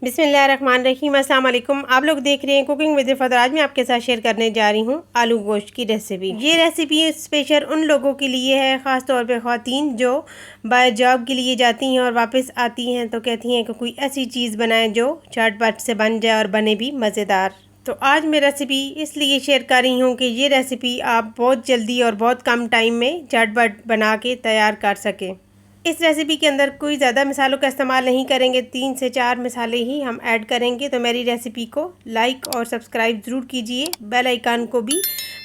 बिस्मिल्लाहिर्रहमानिर्रहीम। अस्सलाम वालेकुम। आप लोग देख रहे हैं कुकिंग विद फदर। आज मैं आपके साथ शेयर करने जा रही हूँ आलू गोश्त की रेसिपी। ये रेसिपी स्पेशल उन लोगों के लिए है, ख़ास तौर पे ख़वातीन जो बाय जॉब के लिए जाती हैं और वापस आती हैं तो कहती हैं कि कोई ऐसी चीज़ बनाएं जो झटपट से बन जाए और बने भी मज़ेदार। तो आज मैं रेसिपी इसलिए शेयर कर रही हूँ कि ये रेसिपी आप बहुत जल्दी और बहुत कम टाइम में झटपट बना के तैयार कर सकें। इस रेसिपी के अंदर कोई ज़्यादा मसालों का इस्तेमाल नहीं करेंगे, 3 से 4 मसाले ही हम ऐड करेंगे। तो मेरी रेसिपी को लाइक और सब्सक्राइब ज़रूर कीजिए, बेल आइकन को भी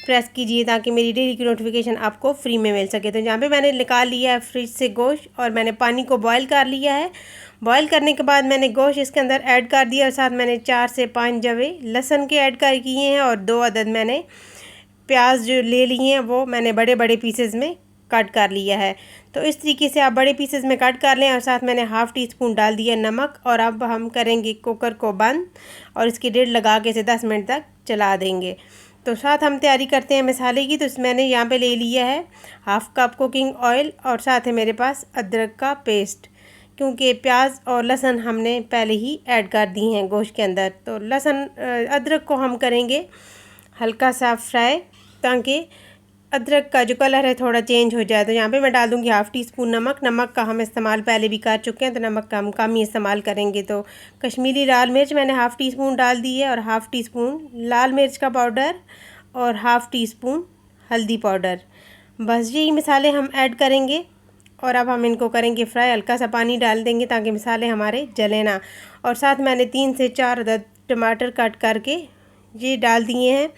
प्रेस कीजिए ताकि मेरी डेली की नोटिफिकेशन आपको फ्री में मिल सके। तो यहाँ पे मैंने निकाल लिया है फ्रिज से गोश्त और मैंने पानी को बॉयल कर लिया है। बॉयल करने के बाद मैंने गोश्त इसके अंदर ऐड कर दिया और साथ मैंने 4 से 5 जवे लहसुन के ऐड कर किए हैं और 2 अदद मैंने प्याज जो ले लिए हैं वो मैंने बड़े बड़े पीसेस में कट कर लिया है। तो इस तरीके से आप बड़े पीसेस में कट कर लें और साथ मैंने हाफ़ टी स्पून डाल दिया नमक। और अब हम करेंगे कुकर को बंद और इसकी लिड लगा के इसे 10 मिनट तक चला देंगे। तो साथ हम तैयारी करते हैं मसाले की। तो मैंने यहाँ पे ले लिया है हाफ़ कप कुकिंग ऑयल और साथ है मेरे पास अदरक का पेस्ट, क्योंकि प्याज और लहसुन हमने पहले ही ऐड कर दी हैं गोश्त के अंदर। तो लहसुन अदरक को हम करेंगे हल्का सा फ्राई ताकि अदरक का जो कलर है थोड़ा चेंज हो जाए। तो यहाँ पे मैं डाल दूँगी हाफ़ टी स्पून नमक। नमक का हम इस्तेमाल पहले भी कर चुके हैं तो नमक का हम कम ही इस्तेमाल करेंगे। तो कश्मीरी लाल मिर्च मैंने हाफ़ टी स्पून डाल दी है और हाफ़ टी स्पून लाल मिर्च का पाउडर और हाफ़ टी स्पून हल्दी पाउडर। बस यही मसाले हम ऐड करेंगे और अब हम इनको करेंगे फ्राई। हल्का सा पानी डाल देंगे ताकि मसाले हमारे जले ना। और साथ मैंने 3 से 4 अदद टमाटर कट करके ये डाल दिए हैं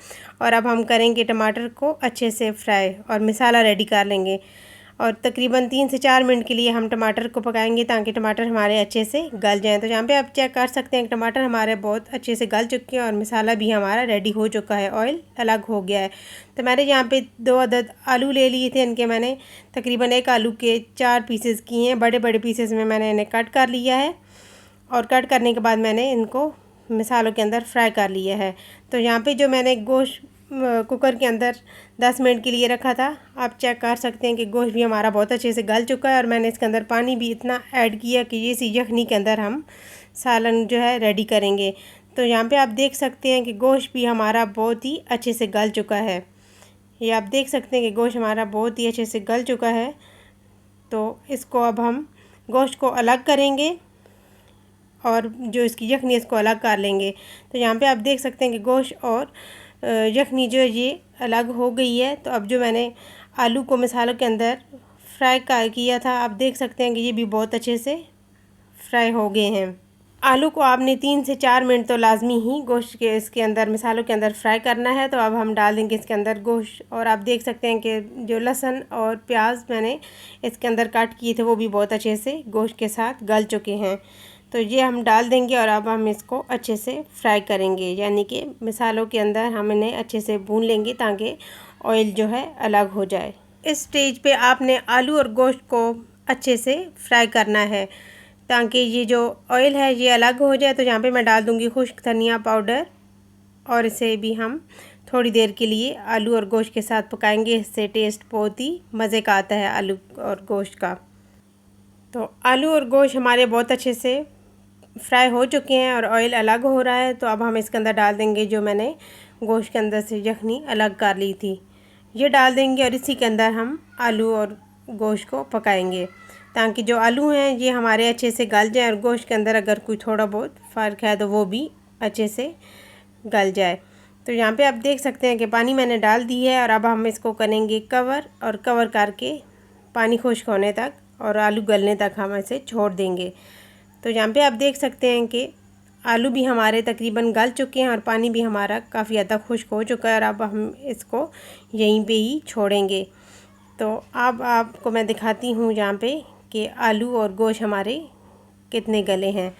और अब हम करेंगे टमाटर को अच्छे से फ्राई और मसाला रेडी कर लेंगे। और तकरीबन 3 से 4 मिनट के लिए हम टमाटर को पकाएंगे ताकि टमाटर हमारे अच्छे से गल जाएं। तो यहाँ पे आप चेक कर सकते हैं कि टमाटर हमारे बहुत अच्छे से गल चुके हैं और मसाला भी हमारा रेडी हो चुका है, ऑयल अलग हो गया है। तो मैंने यहाँ पे 2 अदद आलू ले लिए थे, इनके मैंने तकरीबन 1 आलू के 4 पीसेस किए हैं। बड़े बड़े पीसेस में मैंने इन्हें कट कर लिया है और कट करने के बाद मैंने इनको मसालों के अंदर फ्राई कर लिया है। तो यहाँ पे जो मैंने गोश्त कुकर के अंदर 10 मिनट के लिए रखा था, आप चेक कर सकते हैं कि गोश्त भी हमारा बहुत अच्छे से गल चुका है और मैंने इसके अंदर पानी भी इतना ऐड किया कि ये सी यखनी के अंदर हम सालन जो है रेडी करेंगे। तो यहाँ पे आप देख सकते हैं कि गोश्त भी हमारा बहुत ही अच्छे से गल चुका है। ये आप देख सकते हैं कि गोश्त हमारा बहुत ही अच्छे से गल चुका है। तो इसको अब हम गोश्त को अलग करेंगे और जो इसकी यखनी इसको अलग कर लेंगे। तो यहाँ पे आप देख सकते हैं कि गोश्त और यखनी जो ये अलग हो गई है। तो अब जो मैंने आलू को मसालों के अंदर फ्राई किया था, आप देख सकते हैं कि ये भी बहुत अच्छे से फ्राई हो गए हैं। आलू को आपने 3 से 4 मिनट तो लाजमी ही गोश्त के इसके अंदर मसालों के अंदर फ्राई करना है। तो अब हम डाल देंगे इसके अंदर गोश्त और आप देख सकते हैं कि जो लहसुन और प्याज मैंने इसके अंदर कट किए थे वो भी बहुत अच्छे से गोश्त के साथ गल चुके हैं। तो ये हम डाल देंगे और अब हम इसको अच्छे से फ्राई करेंगे, यानी कि मसालों के अंदर हम इन्हें अच्छे से भून लेंगे ताकि ऑयल जो है अलग हो जाए। इस स्टेज पे आपने आलू और गोश्त को अच्छे से फ्राई करना है ताकि ये जो ऑयल है ये अलग हो जाए। तो यहाँ पे मैं डाल दूँगी खुश्क धनिया पाउडर और इसे भी हम थोड़ी देर के लिए आलू और गोश्त के साथ पकाएंगे। इससे टेस्ट बहुत ही मज़े का आता है आलू और गोश्त का। तो आलू और गोश्त हमारे बहुत अच्छे से फ्राई हो चुके हैं और ऑयल अलग हो रहा है। तो अब हम इसके अंदर डाल देंगे जो मैंने गोश्त के अंदर से यखनी अलग कर ली थी, ये डाल देंगे और इसी के अंदर हम आलू और गोश्त को पकाएंगे ताकि जो आलू हैं ये हमारे अच्छे से गल जाए और गोश्त के अंदर अगर कोई थोड़ा बहुत फ़र्क है तो वो भी अच्छे से गल जाए। तो यहाँ पे आप देख सकते हैं कि पानी मैंने डाल दी है और अब हम इसको करेंगे कवर और कवर करके पानी खुश्क होने तक और आलू गलने तक हम इसे छोड़ देंगे। तो यहाँ पे आप देख सकते हैं कि आलू भी हमारे तकरीबन गल चुके हैं और पानी भी हमारा काफ़ी हद तक खुश्क हो चुका है और अब हम इसको यहीं पे ही छोड़ेंगे। तो अब आपको मैं दिखाती हूँ यहाँ पे कि आलू और गोश्त हमारे कितने गले हैं।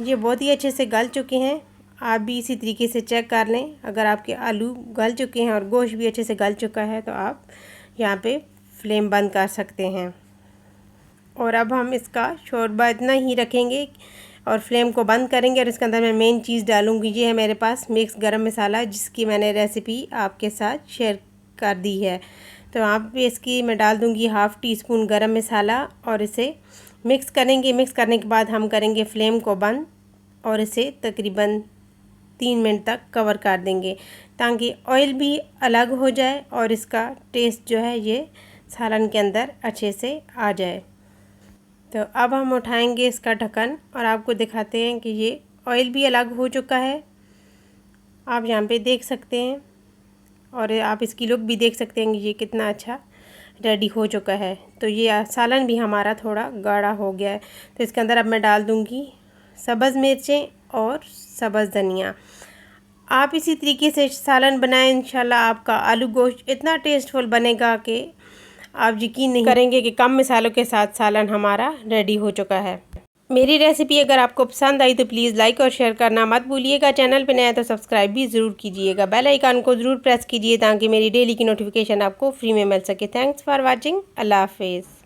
ये बहुत ही अच्छे से गल चुके हैं। आप भी इसी तरीके से चेक कर लें, अगर आपके आलू गल चुके हैं और गोश्त भी अच्छे से गल चुका है तो आप यहाँ पे फ्लेम बंद कर सकते हैं। और अब हम इसका शोरबा इतना ही रखेंगे और फ्लेम को बंद करेंगे और इसके अंदर मैं मेन चीज़ डालूँगी। ये है मेरे पास मिक्स गरम मसाला, जिसकी मैंने रेसिपी आपके साथ शेयर कर दी है। तो आप भी इसकी मैं डाल दूँगी हाफ़ टी स्पून गरम मसाला और इसे मिक्स करेंगे। मिक्स करने के बाद हम करेंगे फ्लेम को बंद और इसे तकरीबन 3 मिनट तक कवर कर देंगे ताकि ऑयल भी अलग हो जाए और इसका टेस्ट जो है ये सालन के अंदर अच्छे से आ जाए। तो अब हम उठाएंगे इसका ढक्कन और आपको दिखाते हैं कि ये ऑयल भी अलग हो चुका है, आप यहाँ पे देख सकते हैं। और आप इसकी लुक भी देख सकते हैं कि ये कितना अच्छा रेडी हो चुका है। तो ये सालन भी हमारा थोड़ा गाढ़ा हो गया है। तो इसके अंदर अब मैं डाल दूँगी सब्ज़ मिर्चें और सब्ज़ धनिया। आप इसी तरीके से सालन बनाएं, इंशाल्लाह आपका आलू गोश्त इतना टेस्टफुल बनेगा कि आप यकीन नहीं करेंगे कि कम मसालों के साथ सालन हमारा रेडी हो चुका है। मेरी रेसिपी अगर आपको पसंद आई तो प्लीज़ लाइक और शेयर करना मत भूलिएगा। चैनल पे नया तो सब्सक्राइब भी ज़रूर कीजिएगा। बेल आइकन को ज़रूर प्रेस कीजिए ताकि मेरी डेली की नोटिफिकेशन आपको फ्री में मिल सके। Thanks for watching. अल्लाह हाफिज़।